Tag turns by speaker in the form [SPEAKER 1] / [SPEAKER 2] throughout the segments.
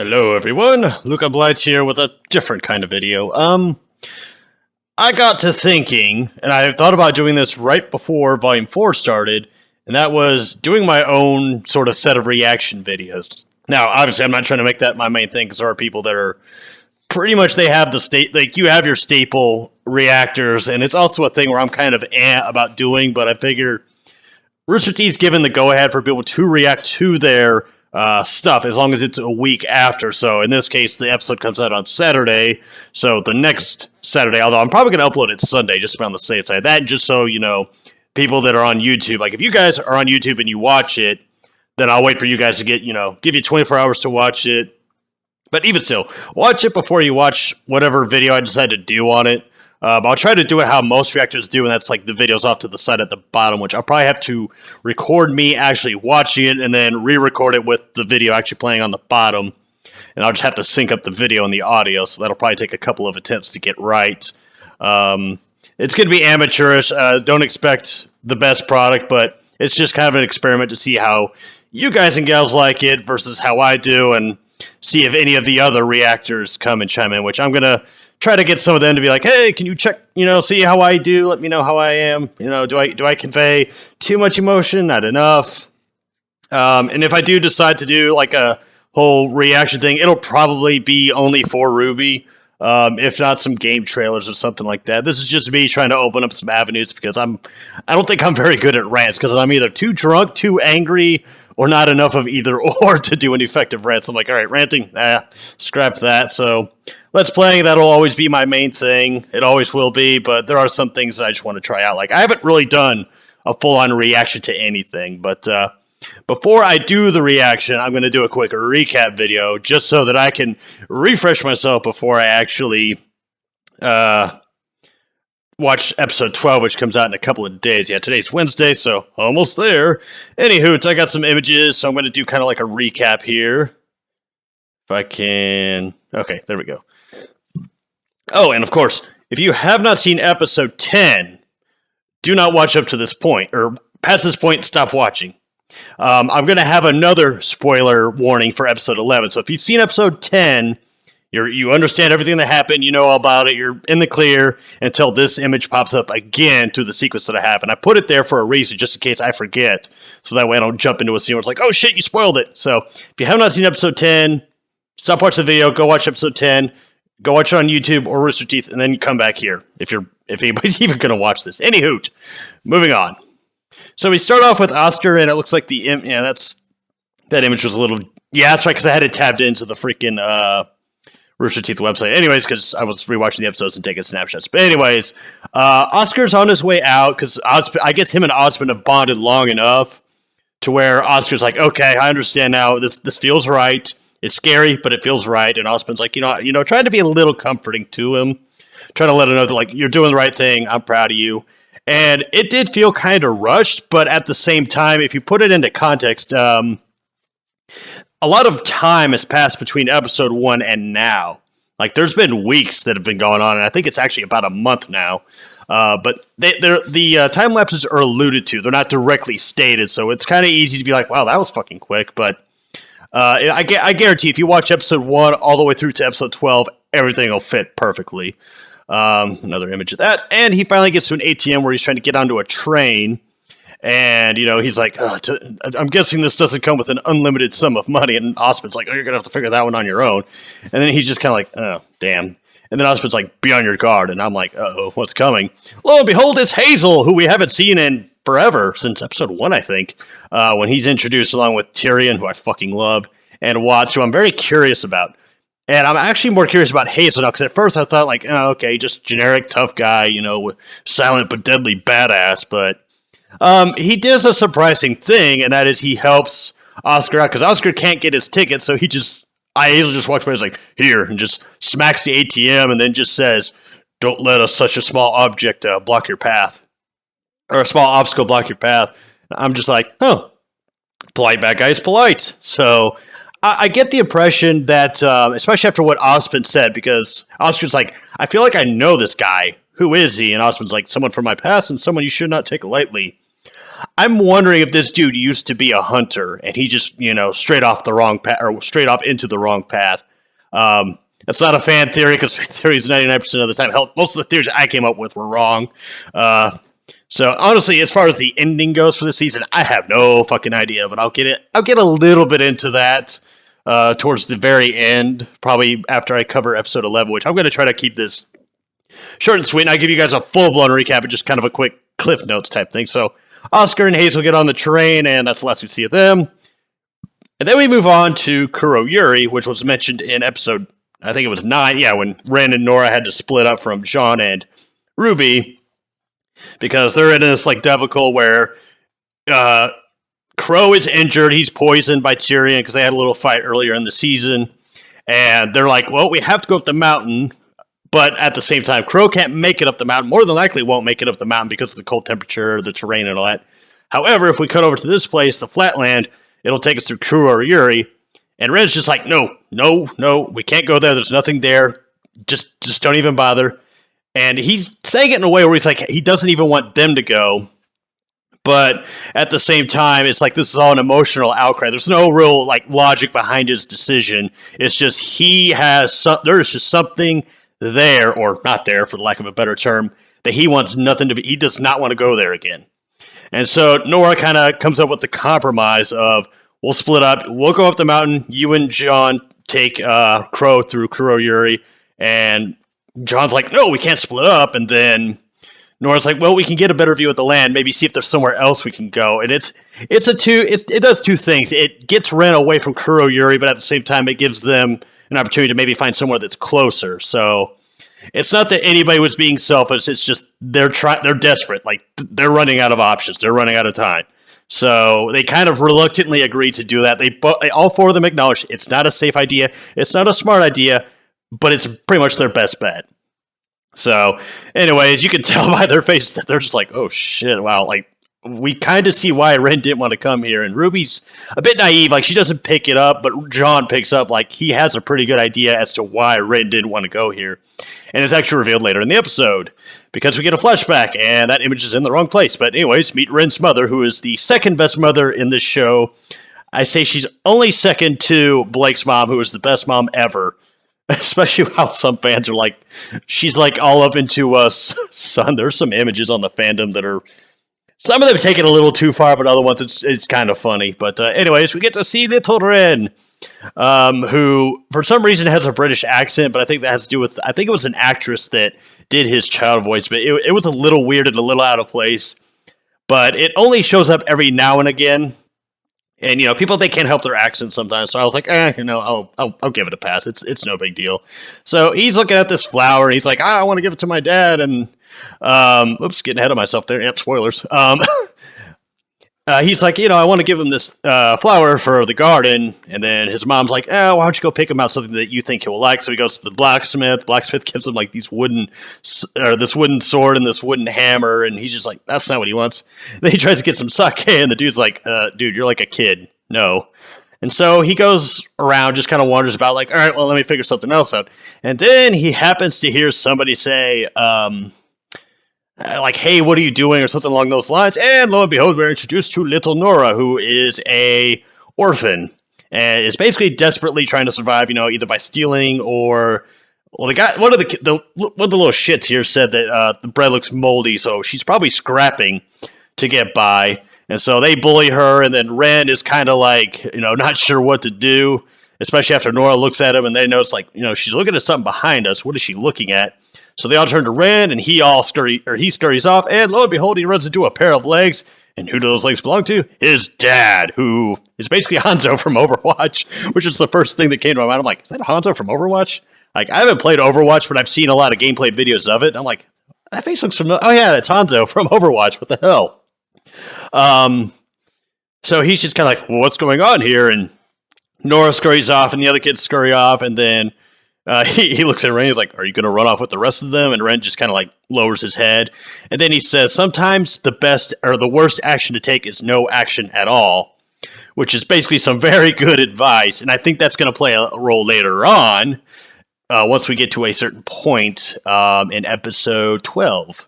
[SPEAKER 1] Hello everyone, Luca Blights here with a different kind of video. I got to thinking, and I thought about doing this right before Volume 4 started, and that was doing my own sort of set of reaction videos. Now, obviously, I'm not trying to make that my main thing, because there are people that are pretty much, they have you have your staple reactors, and it's also a thing where I'm kind of about doing, but I figure Rooster Teeth's given the go-ahead for people to react to their stuff as long as it's a week after. So in this case, the episode comes out on Saturday. So the next Saturday, although I'm probably going to upload it Sunday, just to be on the safe side. That just so you know, people that are on YouTube, like if you guys are on YouTube and you watch it, then I'll wait for you guys to get, give you 24 hours to watch it. But even still, watch it before you watch whatever video I decide to do on it. I'll try to do it how most reactors do, and that's like the videos off to the side at the bottom, which I'll probably have to record me actually watching it and then re-record it with the video actually playing on the bottom. And I'll just have to sync up the video and the audio, so that'll probably take a couple of attempts to get right. It's going to be amateurish. Don't expect the best product, but it's just kind of an experiment to see how you guys and gals like it versus how I do, and see if any of the other reactors come and chime in, which I'm going to try to get some of them to be like, hey, can you check, see how I do? Let me know how I am. Do I convey too much emotion? Not enough? And if I do decide to do like a whole reaction thing, it'll probably be only for RWBY. If not some game trailers or something like that. This is just me trying to open up some avenues because I don't think I'm very good at rants because I'm either too drunk, too angry, or not enough of either or to do an effective rant. So I'm like, all right, ranting, scrap that. So Let's Playing, that'll always be my main thing. It always will be, but there are some things that I just want to try out. Like, I haven't really done a full-on reaction to anything, but before I do the reaction, I'm going to do a quick recap video just so that I can refresh myself before I actually watch episode 12, which comes out in a couple of days. Yeah, today's Wednesday, so almost there. Anywho, I got some images, so I'm going to do kind of like a recap here. If I can... Okay, there we go. Oh, and of course, if you have not seen episode 10, do not watch up to this point, or past this point, stop watching. I'm going to have another spoiler warning for episode 11, so if you've seen episode 10, you understand everything that happened, you know all about it, you're in the clear until this image pops up again through the sequence that I have. And I put it there for a reason, just in case I forget, so that way I don't jump into a scene where it's like, oh shit, you spoiled it. So if you have not seen episode 10, stop watching the video, go watch episode 10, go watch it on YouTube or Rooster Teeth, and then you come back here if anybody's even going to watch this. Anywho, moving on. So we start off with Oscar, and it looks like that image was a little, that's right, because I had it tabbed into the freaking Rooster Teeth website. Anyways, because I was rewatching the episodes and taking snapshots. But anyways, Oscar's on his way out, because I guess him and Osmond have bonded long enough to where Oscar's like, okay, I understand now, this feels right. It's scary, but it feels right. And Osmond's like, trying to be a little comforting to him, trying to let him know that, like, you're doing the right thing. I'm proud of you. And it did feel kind of rushed, but at the same time, if you put it into context, a lot of time has passed between episode 1 and now. Like, there's been weeks that have been going on, and I think it's actually about a month now. But the time lapses are alluded to. They're not directly stated, so it's kind of easy to be like, wow, that was fucking quick, but... I guarantee if you watch episode 1 all the way through to episode 12, everything will fit perfectly. Another image of that. And he finally gets to an ATM where he's trying to get onto a train. And, he's like, I'm guessing this doesn't come with an unlimited sum of money. And Osmond's like, you're going to have to figure that one on your own. And then he's just kind of like, oh, damn. And then Osmond's like, be on your guard. And I'm like, uh-oh, what's coming? Lo and behold, it's Hazel, who we haven't seen in forever, since episode 1, I think, when he's introduced along with Tyrion, who I fucking love, and Watts, who I'm very curious about. And I'm actually more curious about Hazel now, because at first I thought, like, oh, okay, just generic tough guy, with silent but deadly badass, but he does a surprising thing, and that is he helps Oscar out, because Oscar can't get his ticket, so Hazel just walks by and is like, here, and just smacks the ATM, and then just says, don't let such a small object block your path. Or a small obstacle block your path. I'm just like, polite bad guy is polite. So I get the impression that, especially after what Osmond said, because Oscar's like, I feel like I know this guy. Who is he? And Osmond's like, someone from my past and someone you should not take lightly. I'm wondering if this dude used to be a hunter and he just, straight off the wrong path or straight off into the wrong path. That's not a fan theory because fan theories 99% of the time. Hell, most of the theories I came up with were wrong. So honestly, as far as the ending goes for the season, I have no fucking idea, but I'll get a little bit into that towards the very end, probably after I cover episode 11, which I'm going to try to keep this short and sweet. And I give you guys a full-blown recap, but just kind of a quick Cliff Notes type thing. So Oscar and Hazel get on the train, and that's the last we see of them. And then we move on to Kuroyuri, which was mentioned in episode, I think it was 9, when Ren and Nora had to split up from John and RWBY, because they're in this debacle where Crow is injured. He's poisoned by Tyrion because they had a little fight earlier in the season. And they're like, well, we have to go up the mountain. But at the same time, Crow can't make it up the mountain. More than likely won't make it up the mountain because of the cold temperature, the terrain, and all that. However, if we cut over to this place, the flatland, it'll take us through Kuroyuri. And Ren's just like, no, we can't go there. There's nothing there. Just don't even bother. And he's saying it in a way where he's like, he doesn't even want them to go. But at the same time, it's like this is all an emotional outcry. There's no real logic behind his decision. It's just there's just something there, or not there for the lack of a better term, that he wants nothing to be. He does not want to go there again. And so Nora kind of comes up with the compromise of, we'll split up. We'll go up the mountain. You and John take Crow through Kuroyuri, and John's like, no, we can't split up. And then Nora's like, well, we can get a better view of the land. Maybe see if there's somewhere else we can go. And it does two things. It gets Ren away from Kuroyuri, but at the same time, it gives them an opportunity to maybe find somewhere that's closer. So it's not that anybody was being selfish. It's just they're desperate. They're running out of options. They're running out of time. So they kind of reluctantly agreed to do that. They all four of them acknowledged it's not a safe idea. It's not a smart idea. But it's pretty much their best bet. So, anyways, you can tell by their faces that they're just like, oh shit, wow. We kind of see why Ren didn't want to come here. And Ruby's a bit naive. She doesn't pick it up, but John picks up. He has a pretty good idea as to why Ren didn't want to go here. And it's actually revealed later in the episode, because we get a flashback, and that image is in the wrong place. But anyways, meet Ren's mother, who is the second best mother in this show. I say she's only second to Blake's mom, who is the best mom ever. Especially how some fans are like, she's all up into us. Son, there's some images on the fandom that are, some of them take it a little too far, but other ones it's kind of funny. But anyways, we get to see little Ren, who for some reason has a British accent, but I think that has to do with, I think it was an actress that did his child voice, but it was a little weird and a little out of place. But it only shows up every now and again. And, people, they can't help their accents sometimes. So I was like, I'll give it a pass. It's no big deal. So he's looking at this flower. And he's like, I want to give it to my dad. And, oops, getting ahead of myself there. Yep, spoilers. He's like, I want to give him this flower for the garden. And then his mom's like, why don't you go pick him out something that you think he'll like? So he goes to the blacksmith. Blacksmith gives him this wooden sword and this wooden hammer. And he's just like, that's not what he wants. Then he tries to get some sake. And the dude's like, dude, you're like a kid. No. And so he goes around, just kind of wanders about all right, well, let me figure something else out. And then he happens to hear somebody say, hey, what are you doing? Or something along those lines. And lo and behold, we're introduced to little Nora, who is a orphan and is basically desperately trying to survive, either by stealing or, the guy, one of the little shits here said that the bread looks moldy, so she's probably scrapping to get by. And so they bully her, and then Ren is kind of not sure what to do, especially after Nora looks at him and they notice she's looking at something behind us. What is she looking at? So they all turn to Ren, and he scurries off, and lo and behold, he runs into a pair of legs. And who do those legs belong to? His dad, who is basically Hanzo from Overwatch, which is the first thing that came to my mind. I'm like, is that Hanzo from Overwatch? I haven't played Overwatch, but I've seen a lot of gameplay videos of it. I'm like, that face looks familiar. Oh yeah, it's Hanzo from Overwatch. What the hell? So he's just kind of like, well, what's going on here? And Nora scurries off, and the other kids scurry off, and then he looks at Ren. He's like, are you going to run off with the rest of them? And Ren just kind of lowers his head. And then he says, sometimes the best or the worst action to take is no action at all, which is basically some very good advice. And I think that's going to play a role later on once we get to a certain point in episode 12.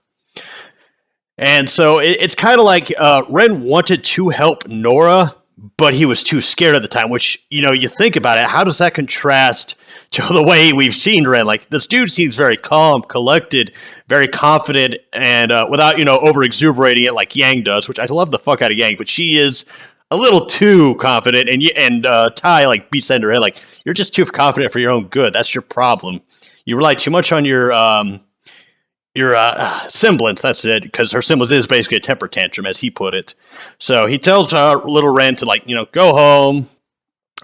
[SPEAKER 1] And so it's kind of like Ren wanted to help Nora, but he was too scared at the time, which, you think about it, how does that contrast to the way we've seen Ren? Like, this dude seems very calm, collected, very confident, and without, over-exuberating it like Yang does, which I love the fuck out of Yang, but she is a little too confident, and Tai, like, beats that in her head, like, you're just too confident for your own good. That's your problem. You rely too much on your semblance, that's it, because her semblance is basically a temper tantrum, as he put it. So he tells little Ren to, like, go home.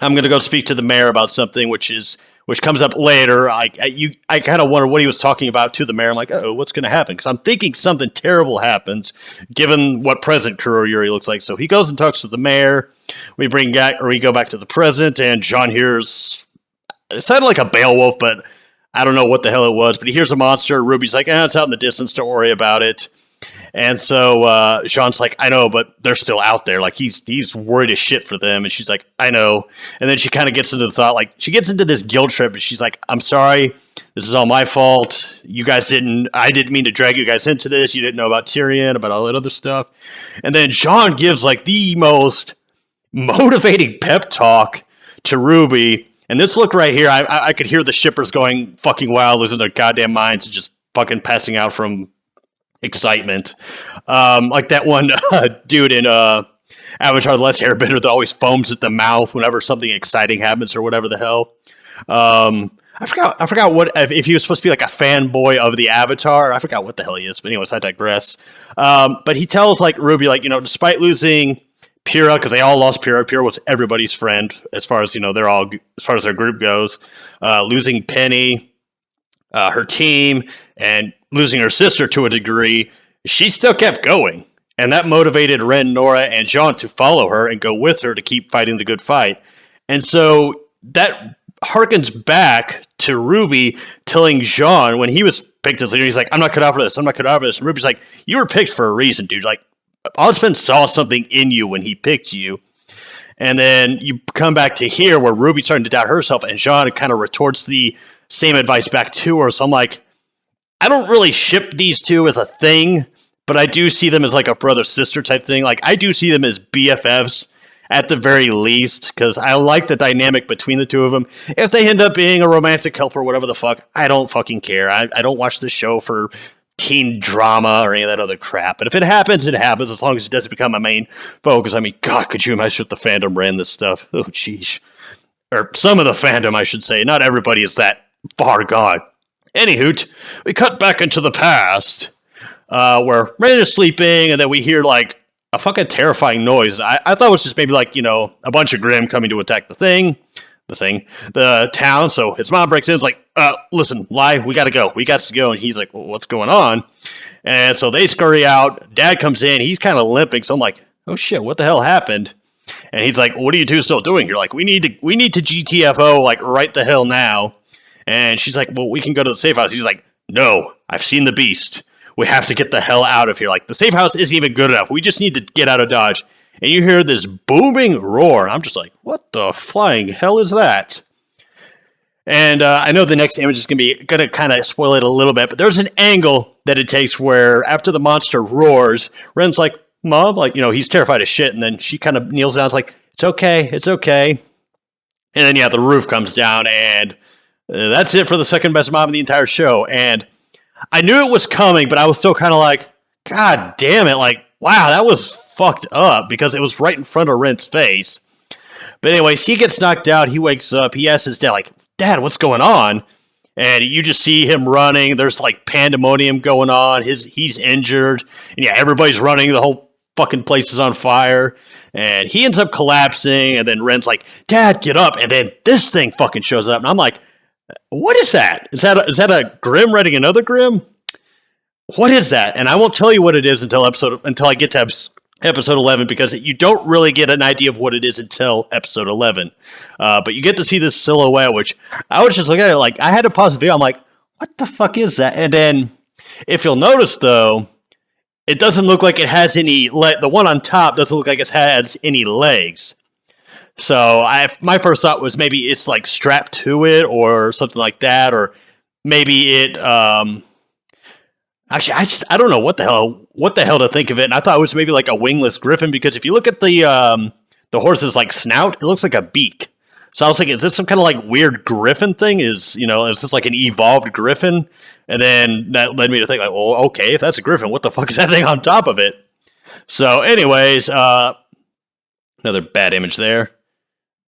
[SPEAKER 1] I'm going to go speak to the mayor about something, which comes up later. I kind of wonder what he was talking about to the mayor. I'm like, oh, what's going to happen? Because I'm thinking something terrible happens, given what present Kurogiri looks like. So he goes and talks to the mayor. We go back to the present, and Jean hears, it sounded like a Beowulf, but I don't know what the hell it was, but he hears a monster. Ruby's like, it's out in the distance. Don't worry about it. And so Jean's like, I know, but they're still out there. Like, he's worried as shit for them. And she's like, I know. And then she kind of gets into the thought, like, she gets into this guilt trip. And she's like, I'm sorry. This is all my fault. I didn't mean to drag you guys into this. You didn't know about Tyrion, about all that other stuff. And then Jean gives, like, the most motivating pep talk to Ruby. And this look right here, I could hear the shippers going fucking wild, losing their goddamn minds, and just fucking passing out from excitement. Like that one dude in Avatar: The Last Airbender that always foams at the mouth whenever something exciting happens or whatever the hell. I forgot what, if he was supposed to be like a fanboy of the Avatar. I forgot what the hell he is. But anyways, I digress. But he tells like Ruby, like, despite losing Pyrrha, because they all lost Pyrrha. Pyrrha was everybody's friend as far as as far as their group goes. Losing Penny, her team, and losing her sister to a degree, she still kept going, and that motivated Ren, Nora, and Jean to follow her and go with her to keep fighting the good fight. And so that harkens back to Ruby telling Jean when he was picked as leader, he's like, I'm not cut out for this. I'm not cut out for this. And Ruby's like, you were picked for a reason, dude. Like, Ozpin saw something in you when he picked you. And then you come back to here where Ruby's starting to doubt herself, and Jean kind of retorts the same advice back to her. So I'm like, I don't really ship these two as a thing, but I do see them as like a brother-sister type thing. Like, I do see them as BFFs at the very least, because I like the dynamic between the two of them. If they end up being a romantic couple or whatever the fuck, I don't fucking care. I don't watch this show for teen drama or any of that other crap. But if it happens, it happens, as long as it doesn't become my main focus. I mean, God, could you imagine if the fandom ran this stuff? Oh, jeez. Or some of the fandom, I should say. Not everybody is that far gone. Anywho, we cut back into the past, where Ren is sleeping, and then we hear, like, a fucking terrifying noise. And I thought it was just maybe, like, a bunch of Grimm coming to attack the town. So his mom breaks in, is like, listen, Lai, we gotta go. We got to go. And he's like, well, what's going on? And so they scurry out. Dad comes in. He's kind of limping. So I'm like, oh shit, what the hell happened? And he's like, what are you two still doing here? Like, we need to GTFO, like, right the hell now. And she's like, well, we can go to the safe house. He's like, no, I've seen the beast. We have to get the hell out of here. Like, the safe house isn't even good enough. We just need to get out of Dodge. And you hear this booming roar. And I'm just like, what the flying hell is that? And I know the next image is going to kind of spoil it a little bit. But there's an angle that it takes where after the monster roars, Ren's like, Mom, like, he's terrified as shit. And then she kind of kneels down. It's like, it's okay. It's okay. And then, yeah, the roof comes down, and that's it for the second best mom in the entire show. And I knew it was coming, but I was still kind of like, God damn it. Like, wow, that was fucked up, because it was right in front of Ren's face. But anyways, he gets knocked out. He wakes up. He asks his dad, like, Dad, what's going on? And you just see him running. There's like pandemonium going on. He's injured. And yeah, everybody's running. The whole fucking place is on fire. And he ends up collapsing. And then Ren's like, Dad, get up. And then this thing fucking shows up. And I'm like, what is that? Is that a Grimm writing another Grimm? What is that? And I won't tell you what it is until I get to episode 11, because you don't really get an idea of what it is until episode 11. But you get to see this silhouette, which I was just looking at it like, I had to pause the video. I'm like, what the fuck is that? And then if you'll notice, though, it doesn't look like it has any the one on top doesn't look like it has any legs. So my first thought was maybe it's like strapped to it or something like that, or maybe it Actually, I don't know what the hell to think of it. And I thought it was maybe like a wingless griffin because if you look at the horse's like snout, it looks like a beak. So I was like, is this some kind of like weird griffin thing? Is this like an evolved griffin? And then that led me to think like, well, okay, if that's a griffin, what the fuck is that thing on top of it? So, anyways, another bad image there.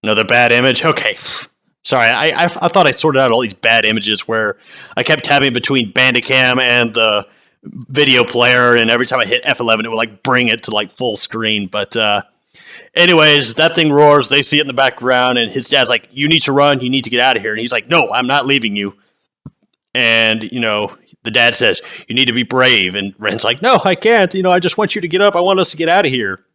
[SPEAKER 1] Another bad image. Okay. Sorry, I thought I sorted out all these bad images where I kept tabbing between Bandicam and the video player, and every time I hit F11, it would like bring it to like full screen. But anyways, that thing roars. They see it in the background, and his dad's like, "You need to run. You need to get out of here." And he's like, "No, I'm not leaving you." And the dad says, "You need to be brave." And Ren's like, "No, I can't. I just want you to get up. I want us to get out of here."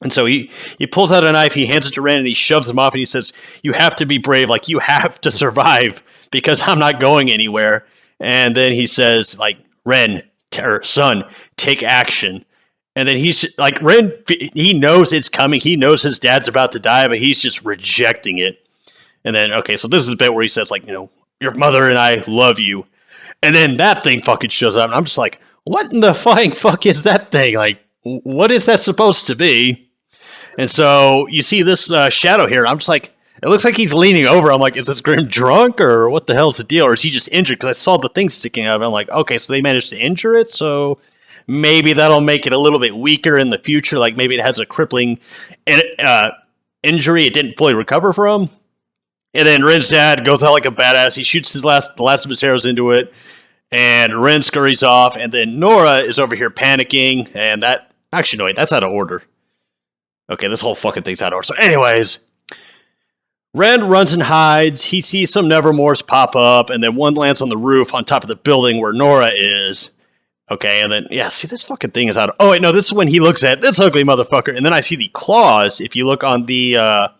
[SPEAKER 1] And so he pulls out a knife, he hands it to Ren, and he shoves him off, and he says, "You have to be brave, like, you have to survive, because I'm not going anywhere." And then he says, like, "Ren, son, take action." And then he's, like, Ren, he knows it's coming, he knows his dad's about to die, but he's just rejecting it. And then, okay, so this is the bit where he says, like, "Your mother and I love you." And then that thing fucking shows up, and I'm just like, what in the flying fuck is that thing? Like, what is that supposed to be? And so you see this shadow here. I'm just like, it looks like he's leaning over. I'm like, is this Grim drunk or what the hell's the deal? Or is he just injured? Because I saw the thing sticking out of it. I'm like, okay, so they managed to injure it. So maybe that'll make it a little bit weaker in the future. Like maybe it has a crippling injury it didn't fully recover from. And then Ren's dad goes out like a badass. He shoots the last of his arrows into it. And Ren scurries off. And then Nora is over here panicking. And that, actually, no, wait, that's out of order. Okay, this whole fucking thing's out of order. So anyways, Ren runs and hides. He sees some Nevermores pop up, and then one lands on the roof on top of the building where Nora is. Okay, and then, yeah, see, this fucking thing is out of... Oh, wait, no, this is when he looks at this ugly motherfucker, and then I see the claws. If you look on the... I'm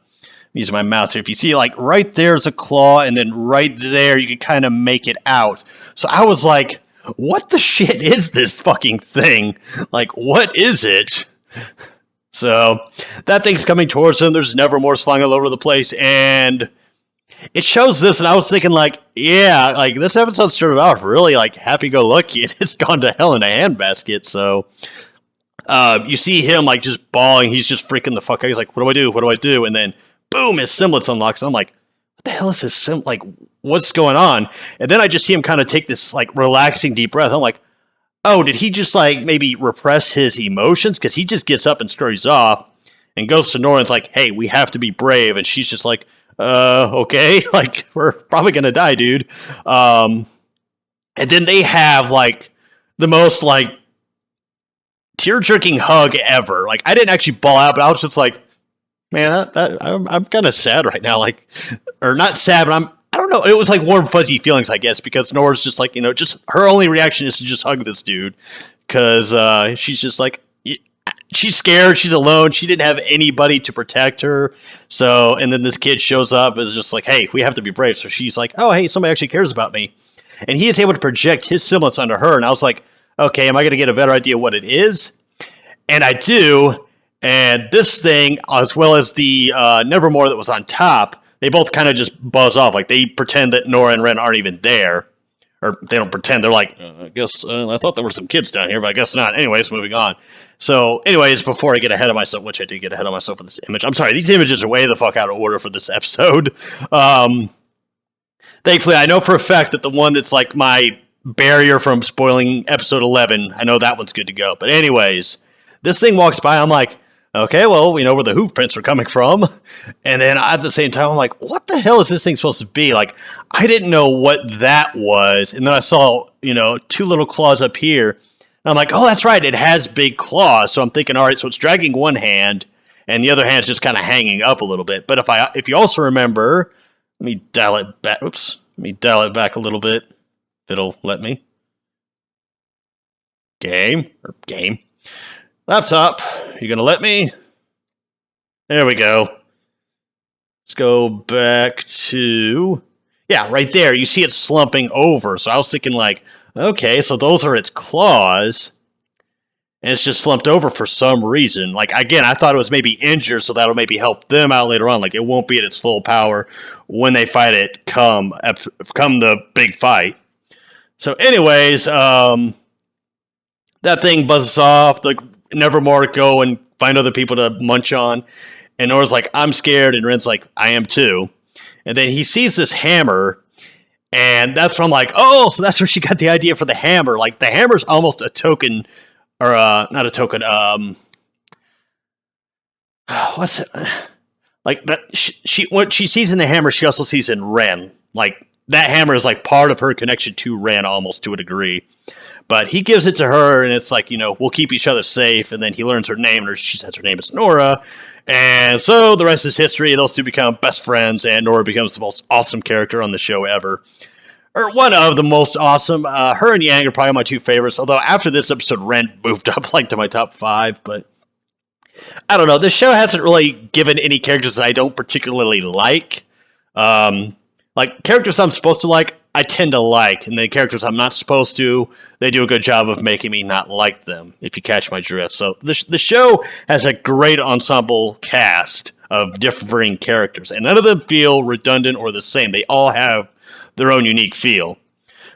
[SPEAKER 1] using my mouse here. If you see, like, right there's a claw, and then right there, you can kind of make it out. So I was like, what the shit is this fucking thing? Like, what is it? So that thing's coming towards him. There's Nevermores flying all over the place, and it shows this, and I was thinking, like, yeah, like, this episode started off really, like, happy-go-lucky, and it's gone to hell in a handbasket, so you see him, like, just bawling. He's just freaking the fuck out. He's like, what do I do? What do I do? And then, boom, his semblance unlocks, and I'm like, what the hell is this like, what's going on? And then I just see him kind of take this, like, relaxing deep breath. I'm like, oh, did he just, like, maybe repress his emotions? Because he just gets up and scurries off and goes to Nora and's like, hey, we have to be brave. And she's just like, okay, like, we're probably going to die, dude. And then they have, like, the most, like, tear-jerking hug ever. Like, I didn't actually bawl out, but I was just like, man, I'm kind of sad right now. Like, or not sad, but I don't know. It was like warm, fuzzy feelings, I guess, because Nora's just like, just her only reaction is to just hug this dude. Because she's just like, she's scared. She's alone. She didn't have anybody to protect her. So, and then this kid shows up and is just like, hey, we have to be brave. So she's like, oh, hey, somebody actually cares about me. And he is able to project his semblance onto her. And I was like, okay, am I going to get a better idea what it is? And I do. And this thing, as well as the Nevermore that was on top, they both kind of just buzz off. Like, they pretend that Nora and Ren aren't even there. Or they don't pretend. They're like, I guess, I thought there were some kids down here, but I guess not. Anyways, moving on. So, anyways, before I get ahead of myself, which I did get ahead of myself with this image. I'm sorry, these images are way the fuck out of order for this episode. Thankfully, I know for a fact that the one that's like my barrier from spoiling episode 11, I know that one's good to go. But anyways, this thing walks by, I'm like, okay, well, we know where the hoof prints are coming from. And then at the same time, I'm like, what the hell is this thing supposed to be? Like, I didn't know what that was. And then I saw, two little claws up here. And I'm like, oh, that's right. It has big claws. So I'm thinking, all right, so it's dragging one hand and the other hand's just kind of hanging up a little bit. But if you also remember, let me dial it back. Oops. Let me dial it back a little bit. If it'll let me. Game. Laptop, you gonna let me? There we go. Let's go back to... Yeah, right there. You see it slumping over. So I was thinking like, okay, so those are its claws. And it's just slumped over for some reason. Like, again, I thought it was maybe injured, so that'll maybe help them out later on. Like, it won't be at its full power when they fight it come the big fight. So anyways, That thing buzzes off. The Nevermore go and find other people to munch on. And Nora's like, I'm scared. And Ren's like, I am too. And then he sees this hammer. And that's when I'm like, oh, so that's where she got the idea for the hammer. Like, the hammer's almost a token, or not a token. What's it? Like that? What she sees in the hammer, she also sees in Ren. Like, that hammer is like part of her connection to Ren, almost to a degree. But he gives it to her, and it's like, we'll keep each other safe. And then he learns her name, and she says her name is Nora. And so the rest is history. Those two become best friends, and Nora becomes the most awesome character on the show ever. Or one of the most awesome. Her and Yang are probably my two favorites. Although after this episode, Ren moved up like to my top 5. But I don't know. This show hasn't really given any characters that I don't particularly like. Like, characters I'm supposed to like, I tend to like. And the characters I'm not supposed to, they do a good job of making me not like them, if you catch my drift. So the show has a great ensemble cast of differing characters. And none of them feel redundant or the same. They all have their own unique feel.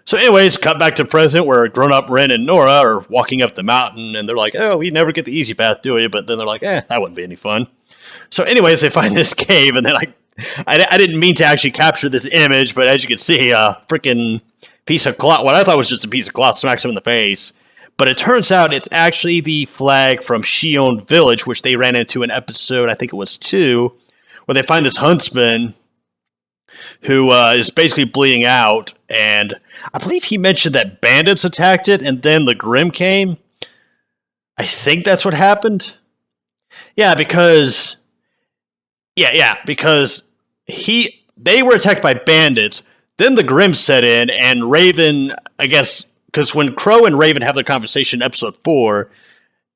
[SPEAKER 1] So anyways, cut back to present where grown-up Ren and Nora are walking up the mountain. And they're like, oh, we never get the easy path, do we? But then they're like, that wouldn't be any fun. So anyways, they find this cave. And then I didn't mean to actually capture this image, but as you can see, a freaking piece of cloth, what I thought was just a piece of cloth, smacks him in the face. But it turns out it's actually the flag from Shion Village, which they ran into in episode, I think it was 2, where they find this huntsman who is basically bleeding out. And I believe he mentioned that bandits attacked it, and then the Grimm came. I think that's what happened. Yeah, because they were attacked by bandits, then the Grimm set in, and Raven, I guess, because when Crow and Raven have their conversation in episode 4,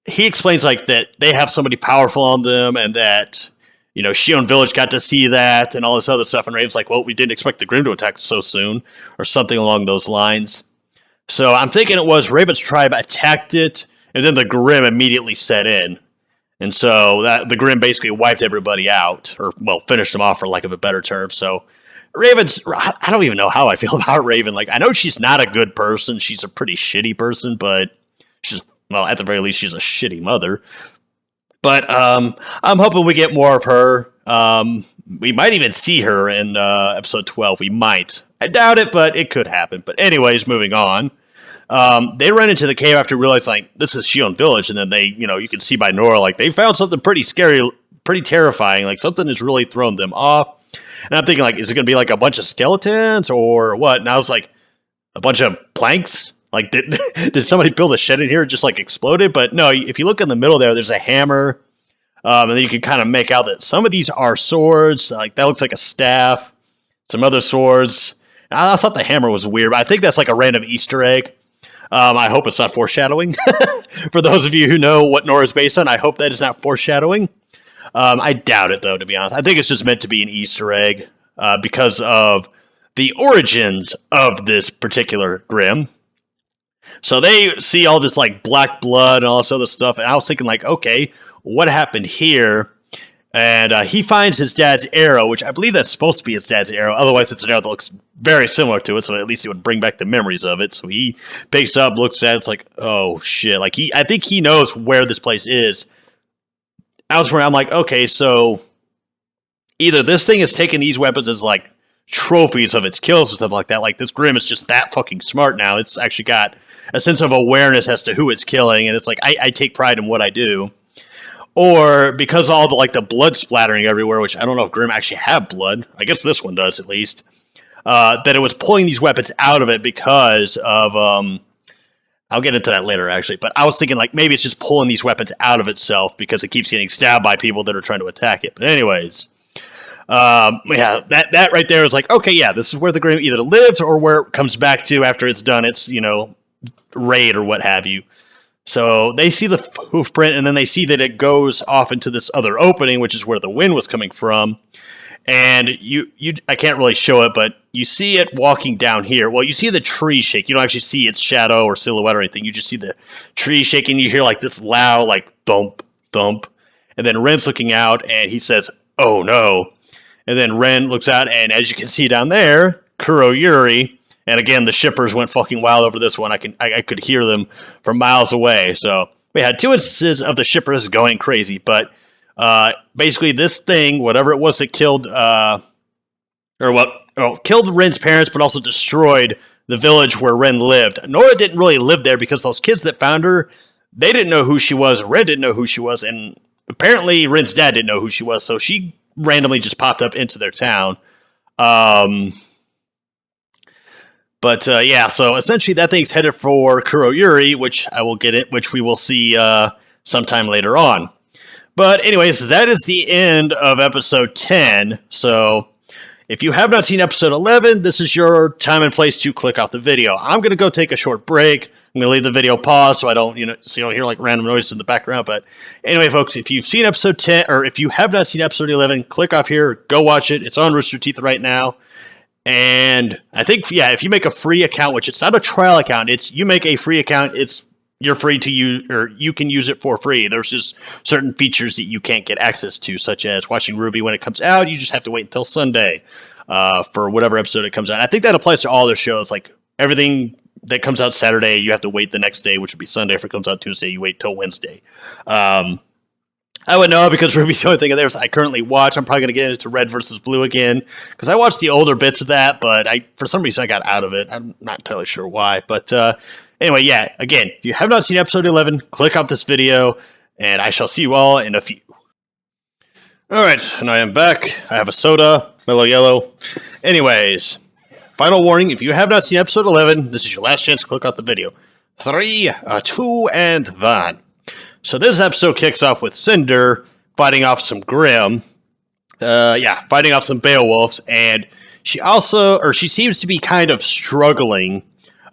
[SPEAKER 1] he explains like that they have somebody powerful on them, and that, Shion Village got to see that, and all this other stuff, and Raven's like, well, we didn't expect the Grimm to attack so soon, or something along those lines. So I'm thinking it was Raven's tribe attacked it, and then the Grimm immediately set in. And so the Grimm basically wiped everybody out, or, well, finished them off for lack of a better term. So I don't even know how I feel about Raven. Like, I know she's not a good person. She's a pretty shitty person, but at the very least, she's a shitty mother. But I'm hoping we get more of her. We might even see her in episode 12. We might. I doubt it, but it could happen. But anyways, moving on. They run into the cave after realizing, like, this is Shion Village, and then they, you can see by Nora, like, they found something pretty scary, pretty terrifying, like, something has really thrown them off, and I'm thinking, like, is it going to be, like, a bunch of skeletons, or what? And I was like, a bunch of planks? Like, did somebody build a shed in here and just, like, exploded? But no, if you look in the middle there's a hammer, and then you can kind of make out that some of these are swords, like, that looks like a staff, some other swords. I thought the hammer was weird, but I think that's, like, a random Easter egg. I hope it's not foreshadowing. For those of you who know what Nora's based on, I hope that is not foreshadowing. I doubt it, though, to be honest. I think it's just meant to be an Easter egg because of the origins of this particular Grimm. So they see all this, like, black blood and all this other stuff, and I was thinking, like, okay, what happened here? And he finds his dad's arrow, which I believe that's supposed to be his dad's arrow. Otherwise, it's an arrow that looks very similar to it, so at least he would bring back the memories of it. So he picks it up, looks at it, it's like, oh, shit. Like, I think he knows where this place is. Elsewhere, I'm like, okay, so either this thing is taking these weapons as, like, trophies of its kills or something like that. Like, this Grimm is just that fucking smart now. It's actually got a sense of awareness as to who it's killing, and it's like, I take pride in what I do. Or because all the, like, the blood splattering everywhere, which I don't know if Grimm actually have blood. I guess this one does, at least. That it was pulling these weapons out of it because of, I'll get into that later, actually. But I was thinking, like, maybe it's just pulling these weapons out of itself because it keeps getting stabbed by people that are trying to attack it. But anyways, that right there is like, okay, yeah, this is where the Grimm either lives or where it comes back to after it's done its, raid or what have you. So they see the hoof print, and then they see that it goes off into this other opening, which is where the wind was coming from. And I can't really show it, but you see it walking down here. Well, you see the tree shake. You don't actually see its shadow or silhouette or anything. You just see the tree shaking. You hear, like, this loud, like, thump, thump. And then Ren's looking out, and he says, oh, no. And then Ren looks out, and as you can see down there, Kuroyuri And again, the shippers went fucking wild over this one. I could hear them from miles away. So we had 2 instances of the shippers going crazy. But basically, this thing, whatever it was that killed killed Ren's parents, but also destroyed the village where Ren lived. Nora didn't really live there because those kids that found her, they didn't know who she was. Ren didn't know who she was, and apparently Ren's dad didn't know who she was. So she randomly just popped up into their town. So essentially that thing's headed for Kuroyuri, which we will see sometime later on. But anyways, that is the end of episode 10. So if you have not seen episode 11, this is your time and place to click off the video. I'm going to go take a short break. I'm going to leave the video paused so so you don't hear like random noises in the background. But anyway, folks, if you've seen episode 10, or if you have not seen episode 11, click off here, go watch it. It's on Rooster Teeth right now. And I think, if you make a free account, which it's not a trial account, you make a free account, you're free to use, or you can use it for free. There's just certain features that you can't get access to, such as watching RWBY when it comes out. You just have to wait until Sunday for whatever episode it comes out. I think that applies to all their shows. Like everything that comes out Saturday, you have to wait the next day, which would be Sunday. If it comes out Tuesday, you wait till Wednesday. I would know because RWBY's the only thing of theirs I currently watch. I'm probably going to get into Red versus Blue again because I watched the older bits of that, but for some reason I got out of it. I'm not entirely sure why. But anyway, again, if you have not seen episode 11, click off this video, and I shall see you all in a few. All right, and I am back. I have a soda, Mellow Yellow. Anyways, final warning, if you have not seen episode 11, this is your last chance to click off the video. 3, 2, and 1. So this episode kicks off with Cinder fighting off some Grimm. Fighting off some Beowulfs, and she seems to be kind of struggling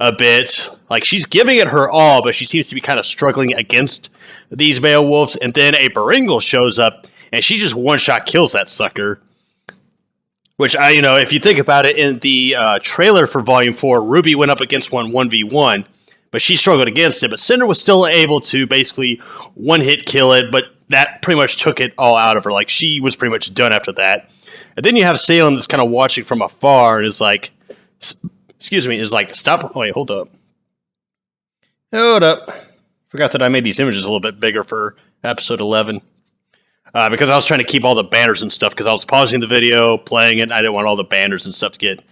[SPEAKER 1] a bit. Like, she's giving it her all, but she seems to be kind of struggling against these Beowulfs, and then a Baringle shows up, and she just one-shot kills that sucker. Which, if you think about it, in the trailer for Volume 4, RWBY went up against 1v1, but she struggled against it. But Cinder was still able to basically one-hit kill it, but that pretty much took it all out of her. Like, she was pretty much done after that. And then you have Salem that's kind of watching from afar and is like, stop. Wait, hold up. Forgot that I made these images a little bit bigger for episode 11. Because I was trying to keep all the banners and stuff, because I was pausing the video, playing it, and I didn't want all the banners and stuff to get,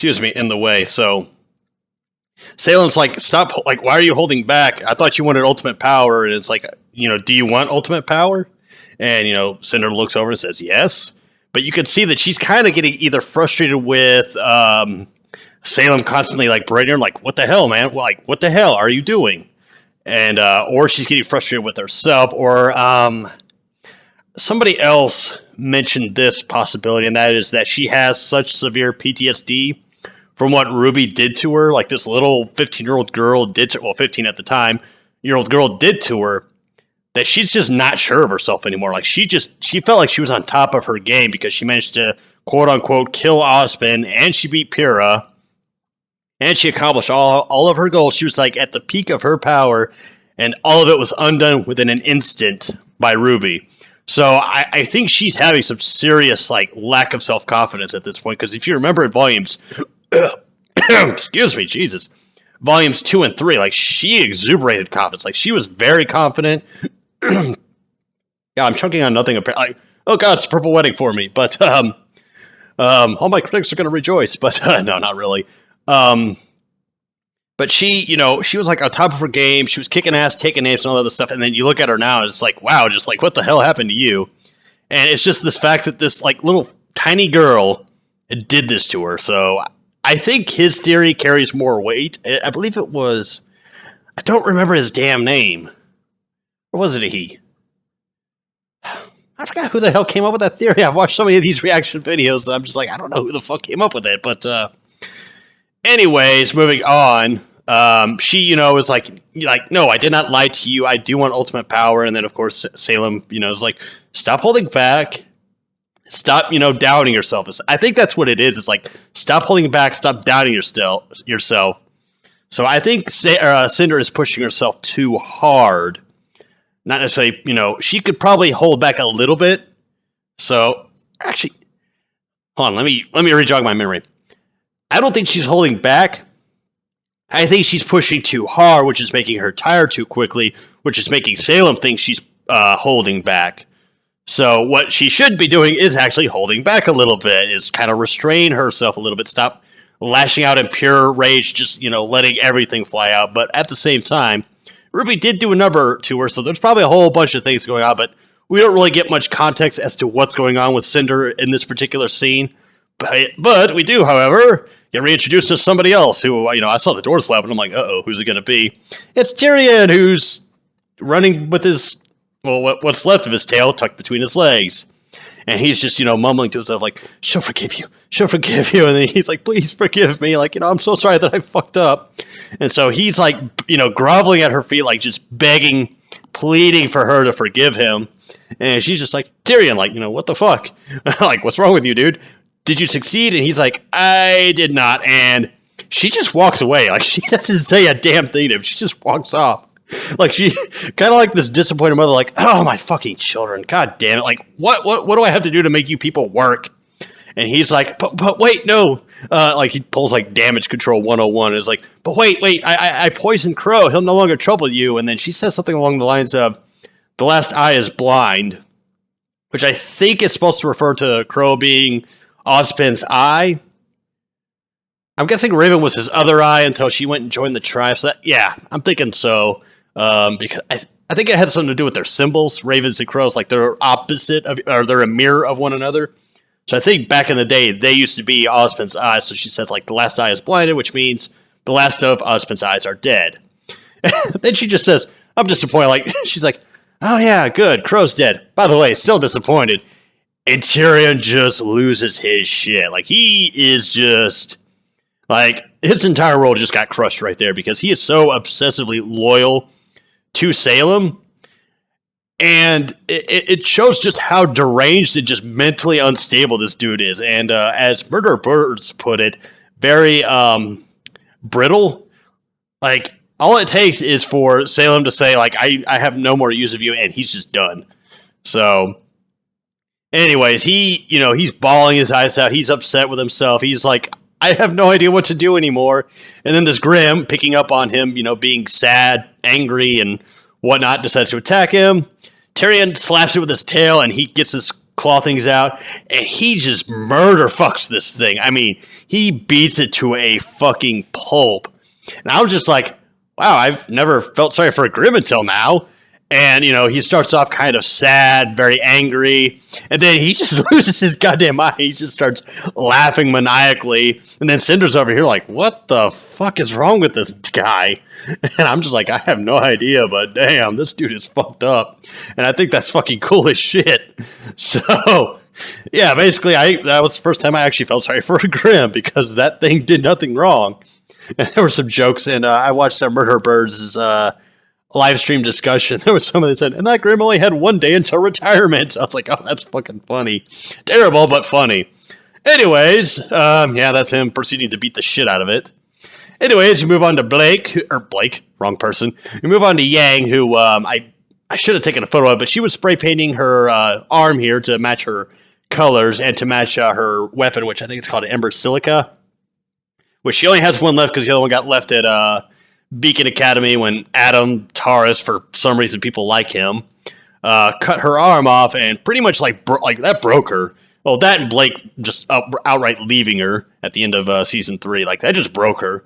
[SPEAKER 1] in the way. So Salem's like, stop, like, why are you holding back? I thought you wanted ultimate power. And it's like, do you want ultimate power? And, Cinder looks over and says, yes. But you can see that she's kind of getting either frustrated with Salem constantly, like, berating her, like, what the hell, man? Like, what the hell are you doing? And, or she's getting frustrated with herself, or somebody else mentioned this possibility, and that is that she has such severe PTSD from what RWBY did to her, like this little 15-year-old girl did to, 15 at the time, year-old girl did to her, that she's just not sure of herself anymore. Like, she felt like she was on top of her game because she managed to, quote-unquote, kill Ozpin, and she beat Pyrrha, and she accomplished all of her goals. She was, like, at the peak of her power, and all of it was undone within an instant by RWBY. So I think she's having some serious, like, lack of self-confidence at this point, because if you remember in volumes... excuse me, Jesus. Volumes 2 and 3, like, she exuberated confidence. Like, she was very confident. Yeah, I'm chunking on nothing. Like, oh god, it's a purple wedding for me. But all my critics are going to rejoice. But no, not really. But she, she was like on top of her game. She was kicking ass, taking names, and all that other stuff. And then you look at her now, and it's like, wow, just like, what the hell happened to you? And it's just this fact that this like little tiny girl did this to her. So I think his theory carries more weight. I believe it was, I don't remember his damn name. Or was it a he? I forgot who the hell came up with that theory. I've watched so many of these reaction videos that I'm just like, I don't know who the fuck came up with it. But anyways, moving on. She, is like, no, I did not lie to you. I do want ultimate power. And then, of course, Salem, is like, stop holding back. Stop, doubting yourself. I think that's what it is. It's like, stop holding back. Stop doubting yourself. So I think Cinder is pushing herself too hard. Not necessarily, she could probably hold back a little bit. So, actually, hold on. Let me rejog my memory. I don't think she's holding back. I think she's pushing too hard, which is making her tired too quickly, which is making Salem think she's holding back. So what she should be doing is actually holding back a little bit, is kind of restrain herself a little bit, stop lashing out in pure rage, just, letting everything fly out. But at the same time, Ruby did do a number to her, so there's probably a whole bunch of things going on, but we don't really get much context as to what's going on with Cinder in this particular scene. But we do, however, get reintroduced to somebody else who, I saw the door slap and I'm like, uh-oh, who's it going to be? It's Tyrion, who's running with his, what's left of his tail tucked between his legs. And he's just, mumbling to himself like, she'll forgive you. She'll forgive you. And then he's like, please forgive me. Like, I'm so sorry that I fucked up. And so he's like, groveling at her feet, like just begging, pleading for her to forgive him. And she's just like, Tyrion, like, what the fuck? Like, what's wrong with you, dude? Did you succeed? And he's like, I did not. And she just walks away. Like, she doesn't say a damn thing to him. She just walks off. Like, she kind of like this disappointed mother, like, oh, my fucking children. God damn it. Like, what do I have to do to make you people work? And he's like, but wait, no. Like, he pulls like damage control 101 and is like, but wait, I poisoned Crow. He'll no longer trouble you. And then she says something along the lines of, the last eye is blind, which I think is supposed to refer to Crow being Ozpin's eye. I'm guessing Raven was his other eye until she went and joined the tribe. So yeah, I'm thinking so. Because I think it had something to do with their symbols. Ravens and crows, like they're opposite of, or they're a mirror of one another. So I think back in the day, they used to be Ozpin's eyes. So she says like the last eye is blinded, which means the last of Ozpin's eyes are dead. Then she just says, I'm disappointed. Like, she's like, oh yeah, good. Crow's dead. By the way, still disappointed. And Tyrion just loses his shit. Like, he is just, like, his entire world just got crushed right there because he is so obsessively loyal to Salem. And it shows just how deranged and just mentally unstable this dude is. And as Murder Birds put it, very brittle. Like, all it takes is for Salem to say, like, I have no more use of you, and he's just done. So, anyways, he's bawling his eyes out. He's upset with himself. He's like, I have no idea what to do anymore. And then this Grim, picking up on him, being sad, angry, and whatnot, decides to attack him. Tyrion slaps it with his tail, and he gets his claw things out, and he just murder fucks this thing. I mean, he beats it to a fucking pulp. And I was just like, wow, I've never felt sorry for a Grim until now. And, he starts off kind of sad, very angry, and then he just loses his goddamn mind. He just starts laughing maniacally, and then Cinder's over here like, what the fuck is wrong with this guy? And I'm just like, I have no idea, but damn, this dude is fucked up. And I think that's fucking cool as shit. So, yeah, basically, that was the first time I actually felt sorry for a Grim, because that thing did nothing wrong. And there were some jokes, and I watched Murder Birds' live stream discussion. There was somebody that said, and that Grim only had one day until retirement. I was like, oh, that's fucking funny. Terrible, but funny. Anyways, yeah, that's him proceeding to beat the shit out of it. Anyways, you move on to Blake, wrong person. You move on to Yang, who I should have taken a photo of, but she was spray painting her arm here to match her colors and to match her weapon, which I think is called Ember Silica, which she only has one left because the other one got left at Beacon Academy when Adam Taurus, for some reason people like him, cut her arm off and pretty much like that broke her. Well, that and Blake just outright leaving her at the end of season 3. Like, that just broke her.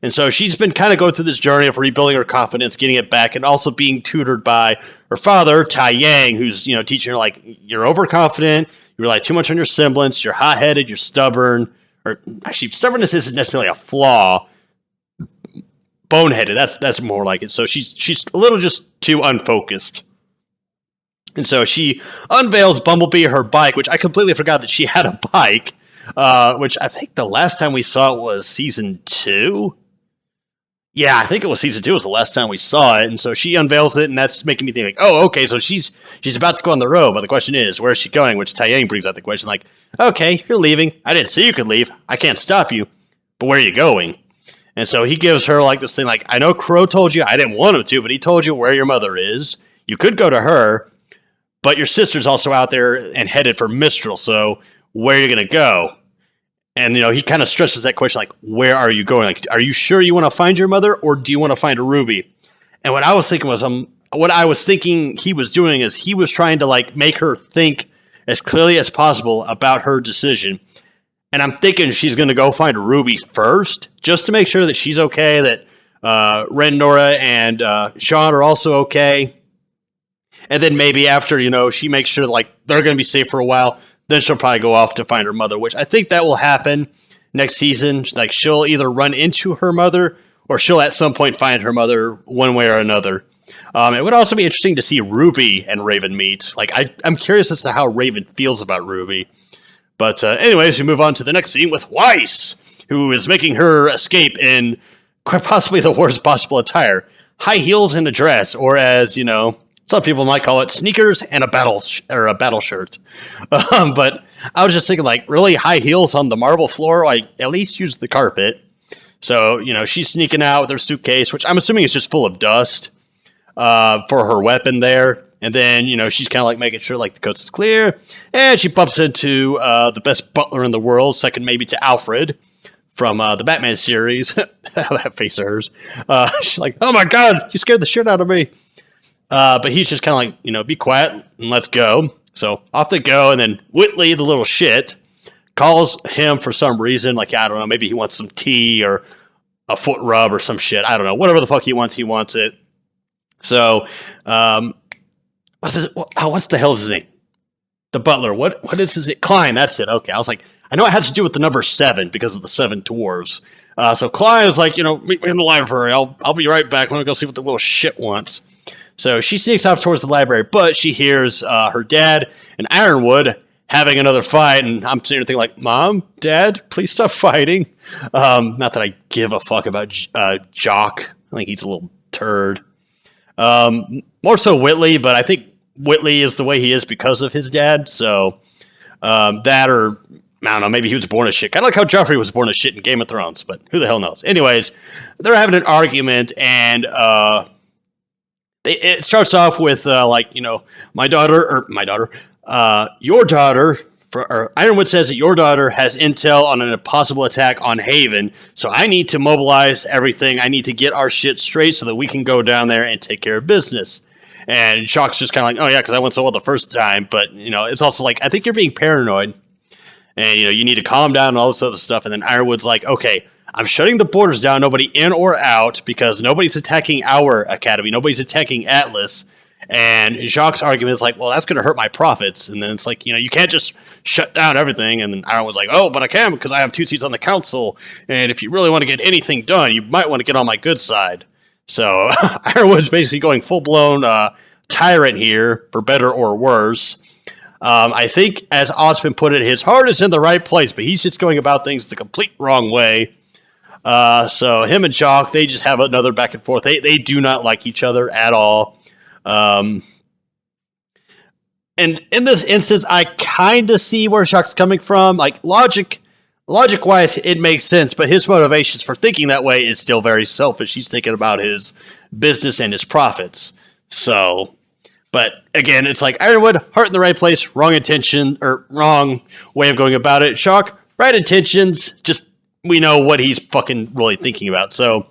[SPEAKER 1] And so she's been kind of going through this journey of rebuilding her confidence, getting it back, and also being tutored by her father, Tai Yang, who's, teaching her, like, you're overconfident, you rely too much on your semblance, you're hot-headed, you're stubborn. Or, actually, stubbornness isn't necessarily a flaw. Boneheaded, that's more like it. So she's a little just too unfocused. And so she unveils Bumblebee, her bike, which I completely forgot that she had a bike, which I think the last time we saw it was season 2. Yeah, I think it was season 2 was the last time we saw it. And so she unveils it, and that's making me think, like, oh, okay, so she's about to go on the road. But the question is, where is she going? Which Taiyang brings out the question, like, okay, you're leaving. I didn't say you could leave. I can't stop you. But where are you going? And so he gives her, like, this thing, like, I know Crow told you, I didn't want him to, but he told you where your mother is. You could go to her. But your sister's also out there and headed for Mistral, so where are you going to go? And, he kind of stresses that question, like, where are you going? Like, are you sure you want to find your mother, or do you want to find a Ruby? And what I was thinking he was doing is he was trying to, like, make her think as clearly as possible about her decision. And I'm thinking she's going to go find Ruby first, just to make sure that she's okay, that Ren, Nora, and Sean are also okay. And then maybe after, she makes sure, like, they're going to be safe for a while, then she'll probably go off to find her mother, which I think that will happen next season. Like, she'll either run into her mother, or she'll at some point find her mother one way or another. It would also be interesting to see Ruby and Raven meet. Like, I'm curious as to how Raven feels about Ruby. But anyways, we move on to the next scene with Weiss, who is making her escape in quite possibly the worst possible attire. High heels and a dress, or as, some people might call it sneakers and a battle shirt. But I was just thinking, like, really high heels on the marble floor, like, at least use the carpet. So, she's sneaking out with her suitcase, which I'm assuming is just full of dust for her weapon there. And then, she's kind of like making sure, like, the coast is clear. And she bumps into the best butler in the world, second maybe to Alfred from the Batman series. That face of hers. She's like, oh my God, you scared the shit out of me. But he's just kind of like, be quiet and let's go. So off they go. And then Whitley, the little shit, calls him for some reason. Like, I don't know, maybe he wants some tea or a foot rub or some shit. I don't know. Whatever the fuck he wants it. So, what's the hell is his name? The butler. What is his name? Klein, that's it. Okay. I was like, I know it has to do with the number 7 because of the 7 dwarves. So Klein is like, meet me in the library. I'll be right back. Let me go see what the little shit wants. So she sneaks off towards the library, but she hears her dad and Ironwood having another fight, and I'm sitting there thinking, like, Mom, Dad, please stop fighting. Not that I give a fuck about Jock. I think he's a little turd. More so Whitley, but I think Whitley is the way he is because of his dad. So that, or I don't know, maybe he was born as shit. Kind of like how Joffrey was born as shit in Game of Thrones, but who the hell knows? Anyways, they're having an argument, and it starts off with your daughter. Ironwood says that your daughter has intel on an impossible attack on Haven, so I need to mobilize everything. I need to get our shit straight so that we can go down there and take care of business. And Shock's just kind of like, oh yeah, because I went so well the first time, but it's also like, I think you're being paranoid, and you need to calm down and all this other stuff. And then Ironwood's like, okay, I'm shutting the borders down, nobody in or out, because nobody's attacking our academy, nobody's attacking Atlas. And Jacques' argument is like, well, that's going to hurt my profits. And then it's like, you can't just shut down everything. And then Iron was like, oh, but I can because I have 2 seats on the council. And if you really want to get anything done, you might want to get on my good side. So Ironwood's basically going full-blown tyrant here, for better or worse. I think, as Osmond put it, his heart is in the right place, but he's just going about things the complete wrong way. So him and Jacques, they just have another back and forth. They do not like each other at all. And in this instance, I kind of see where Jacques coming from. Like, logic-wise, it makes sense, but his motivations for thinking that way is still very selfish. He's thinking about his business and his profits. So, but again, it's like Ironwood, heart in the right place, wrong intention, or wrong way of going about it. Jacques, right intentions, just we know what he's fucking really thinking about. So,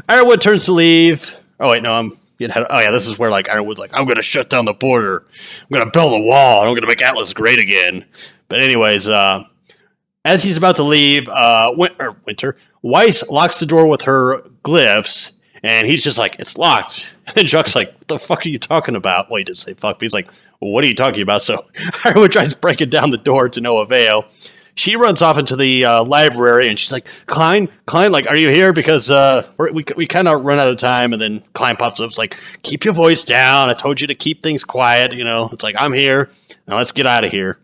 [SPEAKER 1] Ironwood turns to leave. Oh, wait, no, this is where, like, Ironwood's like, I'm going to shut down the border. I'm going to build a wall. I'm going to make Atlas great again. But anyways, as he's about to leave, Winter, Weiss locks the door with her glyphs, and he's just like, it's locked. And Jacques' like, what the fuck are you talking about? Well, he didn't say fuck, but he's like, well, what are you talking about? So Ironwood tries breaking down the door to no avail. She runs off into the library, and she's like, Klein, like, are you here? Because we kind of run out of time. And then Klein pops up. It's like, keep your voice down. I told you to keep things quiet. It's like, I'm here. Now let's get out of here.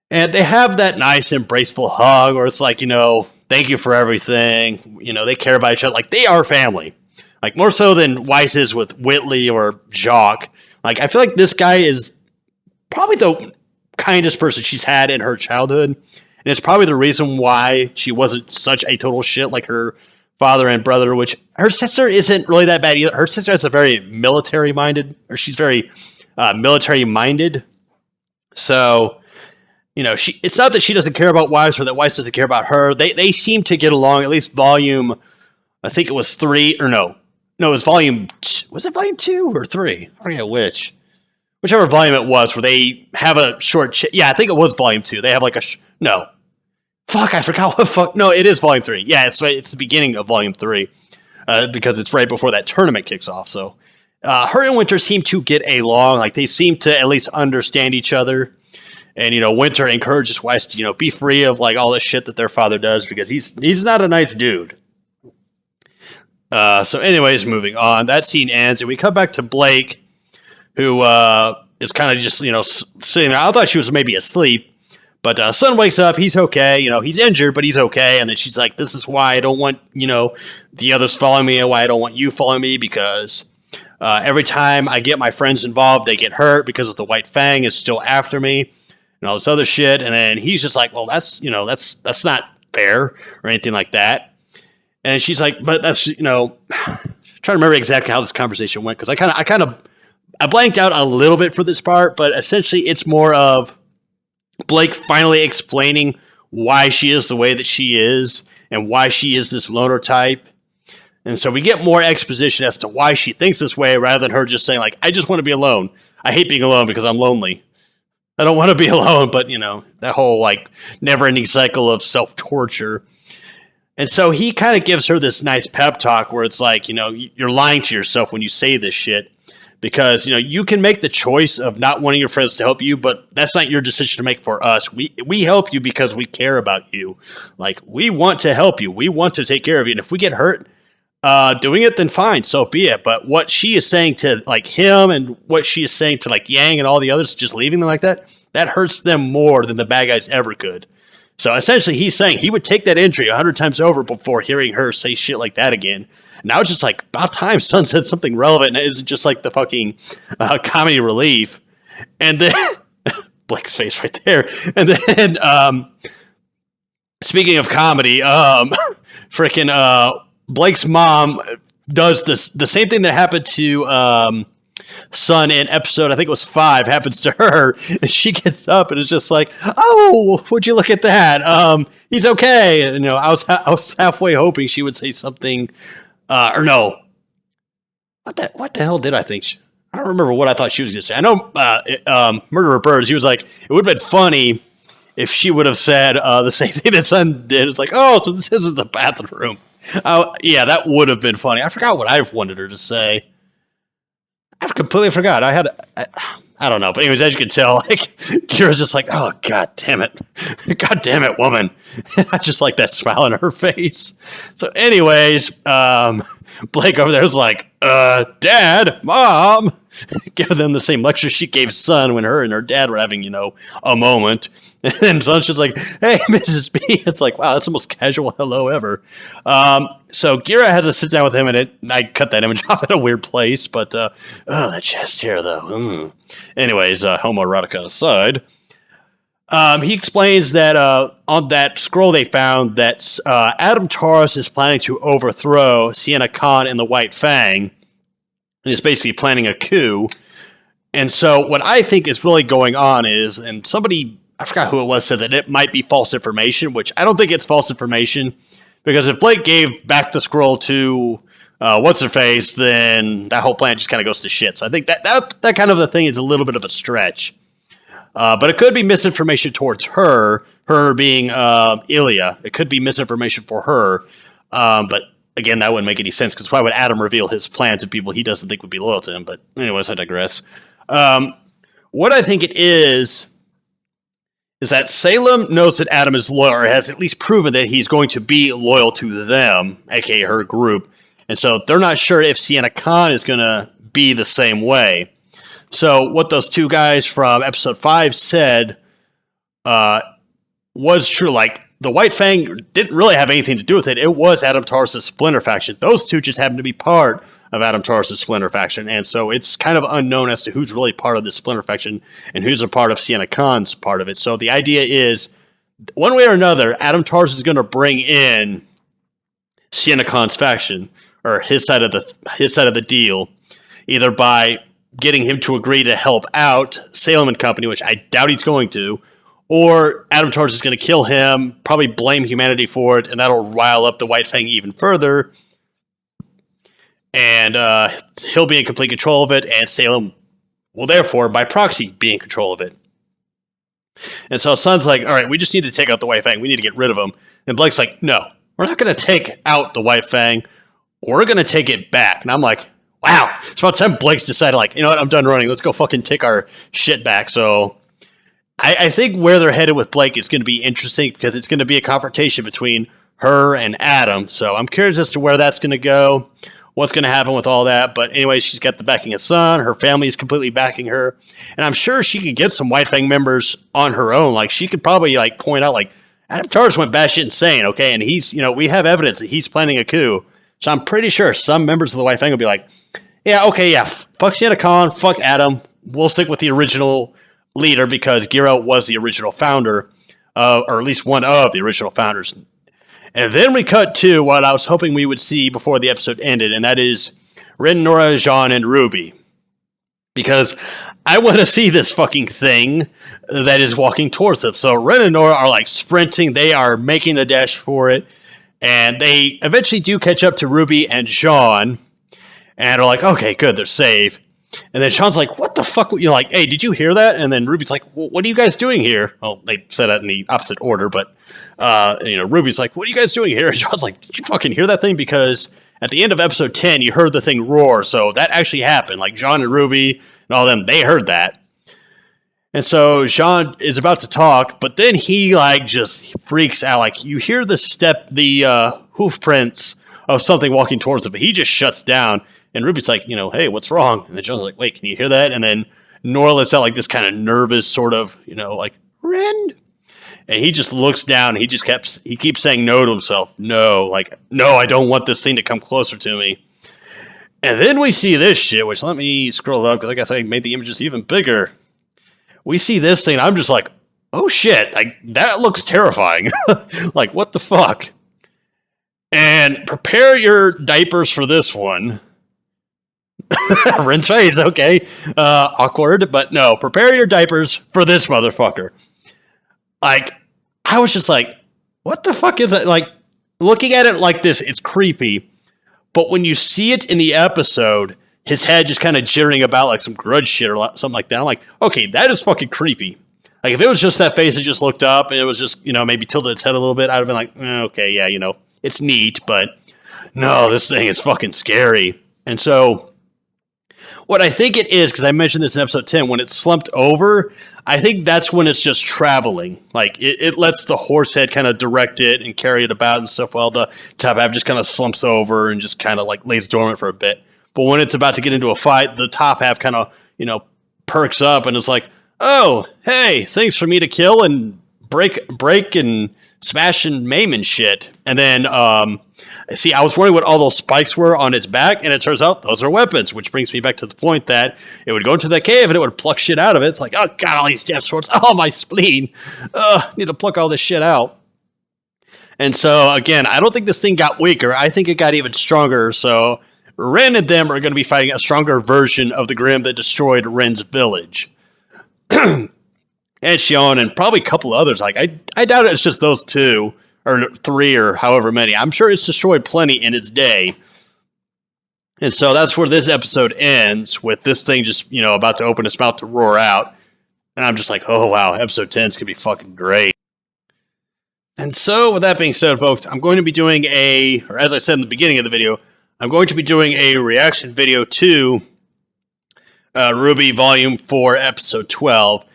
[SPEAKER 1] And they have that nice, embraceful hug, where it's like, thank you for everything. They care about each other. Like, they are family. Like, more so than Weiss is with Whitley or Jacques. Like, I feel like this guy is probably the kindest person she's had in her childhood, and it's probably the reason why she wasn't such a total shit like her father and brother, which her sister isn't really that bad either. Her sister is she's very military minded. So it's not that she doesn't care about Weiss or that Weiss doesn't care about her. They seem to get along, at least volume, I think it was 3, or no, it was volume, was it volume 2 or 3? I forget whichever volume it was, where they have a short, yeah, I think it was volume 2. They have like no. Fuck, I forgot what fuck. No, it is volume 3. Yeah, it's right. It's the beginning of volume 3 because it's right before that tournament kicks off. So her and Winter seem to get along. Like, they seem to at least understand each other. And, Winter encourages Weiss to, be free of, like, all this shit that their father does because he's not a nice dude. So anyways, moving on. That scene ends, and we come back to Blake, who is kind of just, sitting there. I thought she was maybe asleep. But Sun wakes up. He's okay. He's injured, but he's okay. And then she's like, this is why I don't want, the others following me, and why I don't want you following me, because every time I get my friends involved, they get hurt because the White Fang is still after me and all this other shit. And then he's just like, well, that's not fair or anything like that. And she's like, but that's, trying to remember exactly how this conversation went, because I blanked out a little bit for this part, but essentially it's more of Blake finally explaining why she is the way that she is and why she is this loner type. And so we get more exposition as to why she thinks this way, rather than her just saying, like, I just want to be alone. I hate being alone because I'm lonely. I don't want to be alone, but, that whole, like, never-ending cycle of self-torture. And so he kind of gives her this nice pep talk where it's like, you're lying to yourself when you say this shit. Because, you can make the choice of not wanting your friends to help you, but that's not your decision to make for us. We help you because we care about you. Like, we want to help you. We want to take care of you. And if we get hurt doing it, then fine, so be it. But what she is saying to, like, him, and what she is saying to, like, Yang and all the others, just leaving them like that hurts them more than the bad guys ever could. So essentially he's saying he would take that injury 100 times over before hearing her say shit like that again. Now it's just like, about time Sun said something relevant, and it isn't just like the fucking comedy relief. And then Blake's face right there. And then speaking of comedy, freaking Blake's mom does the same thing that happened to Sun in episode, I think it was 5, happens to her, and she gets up and is just like, oh, would you look at that? He's okay. And, I was halfway hoping she would say something. Or no, what the hell did I think? I don't remember what I thought she was going to say. I know Murderer Birds, he was like, it would have been funny if she would have said the same thing that Sun did. It's like, oh, so this isn't the bathroom. Yeah, that would have been funny. I forgot what I wanted her to say. I've completely forgot. I don't know. But anyways, as you can tell, like, Kira's just like, oh, God damn it. God damn it, woman. I just like that smile on her face. So anyways, Blake over there was like, Dad, Mom, giving them the same lecture she gave Sun when her and her dad were having, a moment. And Sun's just like, hey, Mrs. B. It's like, wow, that's the most casual hello ever. So Gira has to sit down with him, and I cut that image off at a weird place, but, that chest hair, though. Anyways, homoerotica aside, he explains that on that scroll they found that Adam Taurus is planning to overthrow Sienna Khan and the White Fang, and is basically planning a coup. And so what I think is really going on is, and somebody, I forgot who it was, said that it might be false information, which I don't think it's false information, because if Blake gave back the scroll to what's-her-face, then that whole plan just kind of goes to shit. So I think that kind of a thing is a little bit of a stretch. But it could be misinformation towards her being Ilya. It could be misinformation for her. But again, that wouldn't make any sense, because why would Adam reveal his plan to people he doesn't think would be loyal to him? But anyways, I digress. What I think it is that Salem knows that Adam is loyal, or has at least proven that he's going to be loyal to them, aka her group. And so they're not sure if Sienna Khan is going to be the same way. So what those two guys from episode 5 said was true. Like, the White Fang didn't really have anything to do with it. It was Adam Taurus' Splinter faction. Those two just happened to be part of Adam Taurus' Splinter faction. And so it's kind of unknown as to who's really part of the Splinter faction and who's a part of Sienna Khan's part of it. So the idea is, one way or another, Adam Taurus is going to bring in Sienna Khan's faction, or his side of the deal, either by getting him to agree to help out Salem and company, which I doubt he's going to, or Adam Torrance is going to kill him, probably blame humanity for it, and that'll rile up the White Fang even further. And he'll be in complete control of it, and Salem will therefore, by proxy, be in control of it. And so Sun's like, all right, we just need to take out the White Fang. We need to get rid of him. And Blake's like, no, we're not going to take out the White Fang. We're going to take it back. And I'm like, wow. It's about time Blake's decided, like, you know what, I'm done running. Let's go fucking take our shit back. So I think where they're headed with Blake is going to be interesting because it's going to be a confrontation between her and Adam. So I'm curious as to where that's going to go, what's going to happen with all that. But anyway, she's got the backing of Sun. Her family is completely backing her. And I'm sure she could get some White Fang members on her own. Like, she could probably, like, point out, like, Adam Torrance went batshit insane, okay? And he's, you know, we have evidence that he's planning a coup. So I'm pretty sure some members of the White Fang will be like, yeah, okay, yeah, fuck Santa Khan, fuck Adam. We'll stick with the original leader because Giro was the original founder, or at least one of the original founders. And then we cut to what I was hoping we would see before the episode ended, and that is Ren, Nora, Jean, and RWBY. Because I want to see this fucking thing that is walking towards them. So Ren and Nora are like sprinting, they are making a dash for it, and they eventually do catch up to RWBY and Jean, and are like, okay, good, they're safe. And then Sean's like, what the fuck? You're like, hey, did you hear that? And then RWBY's like, well, what are you guys doing here? Well, they said that in the opposite order, but, RWBY's like, what are you guys doing here? And Sean's like, did you fucking hear that thing? Because at the end of episode 10, you heard the thing roar. So that actually happened. Like, Jean and RWBY and all them, they heard that. And so Jean is about to talk, but then he, like, just freaks out. Like, you hear the hoof prints of something walking towards him, but he just shuts down. And RWBY's like, hey, what's wrong? And then John's like, wait, can you hear that? And then Nora lets out like this kind of nervous sort of, like, Ren. And he just looks down. And he keeps saying no to himself. No, like, no, I don't want this thing to come closer to me. And then we see this shit, which let me scroll up because like I said, I made the images even bigger. We see this thing. And I'm just like, oh shit, like that looks terrifying. Like, what the fuck? And prepare your diapers for this one. Ren's face, okay. Awkward, but no, prepare your diapers for this motherfucker. Like, I was just like, what the fuck is that? Like, looking at it like this, it's creepy. But when you see it in the episode, his head just kind of jittering about like some grudge shit or something like that. I'm like, okay, that is fucking creepy. Like, if it was just that face that just looked up and it was just, maybe tilted its head a little bit, I'd have been like, okay, yeah, it's neat, but no, this thing is fucking scary. And so what I think it is, because I mentioned this in episode 10, when it's slumped over, I think that's when it's just traveling. Like, it lets the horse head kind of direct it and carry it about and stuff while the top half just kind of slumps over and just kind of like lays dormant for a bit. But when it's about to get into a fight, the top half kind of, perks up and it's like, oh, hey, thanks for me to kill and break and smash and maim and shit. And then, see, I was wondering what all those spikes were on its back, and it turns out those are weapons, which brings me back to the point that it would go into that cave and it would pluck shit out of it. It's like, oh god, all these damn swords. Oh, my spleen. Need to pluck all this shit out. And so, again, I don't think this thing got weaker. I think it got even stronger. So Ren and them are going to be fighting a stronger version of the Grimm that destroyed Ren's village. And Shion and probably a couple others. Like, I doubt it's just those two. Or three, or however many. I'm sure it's destroyed plenty in its day. And so that's where this episode ends, with this thing just, about to open its mouth to roar out. And I'm just like, oh wow, episode 10 is going to be fucking great. And so with that being said, folks, I'm going to be doing or as I said in the beginning of the video, I'm going to be doing a reaction video to RWBY Volume 4, Episode 12,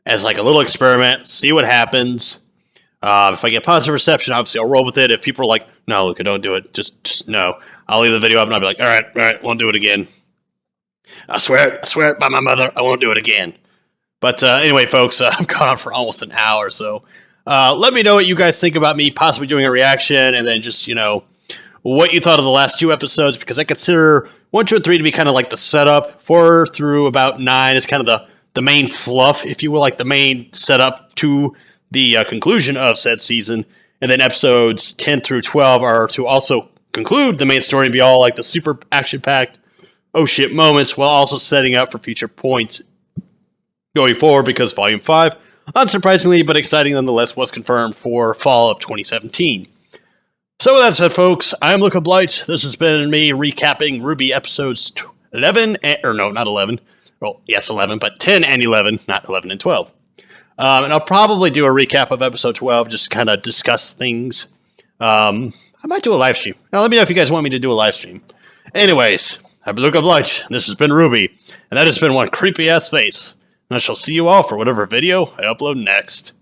[SPEAKER 1] as like a little experiment, see what happens. If I get positive reception, obviously I'll roll with it. If people are like, no, Luca, don't do it, just no. I'll leave the video up and I'll be like, all right, won't do it again. I swear it by my mother, I won't do it again. But anyway, folks, I've gone on for almost an hour, so let me know what you guys think about me possibly doing a reaction, and then just, what you thought of the last two episodes, because I consider 1, 2, and 3 to be kind of like the setup. 4 through about 9 is kind of the main fluff, if you will, like the main setup to the conclusion of said season, and then episodes 10 through 12 are to also conclude the main story and be all like the super action-packed oh shit moments, while also setting up for future points going forward, because Volume 5 unsurprisingly but exciting nonetheless, was confirmed for fall of 2017. So with that said, folks, I'm Luca Blight. This has been me recapping RWBY episodes 11, or no, not 11. Well, yes, 11, but 10 and 11, not 11 and 12. And I'll probably do a recap of episode 12, just kind of discuss things. I might do a live stream. Now, let me know if you guys want me to do a live stream. Anyways, I've been Luca Blight, this has been RWBY, and that has been one creepy-ass face. And I shall see you all for whatever video I upload next.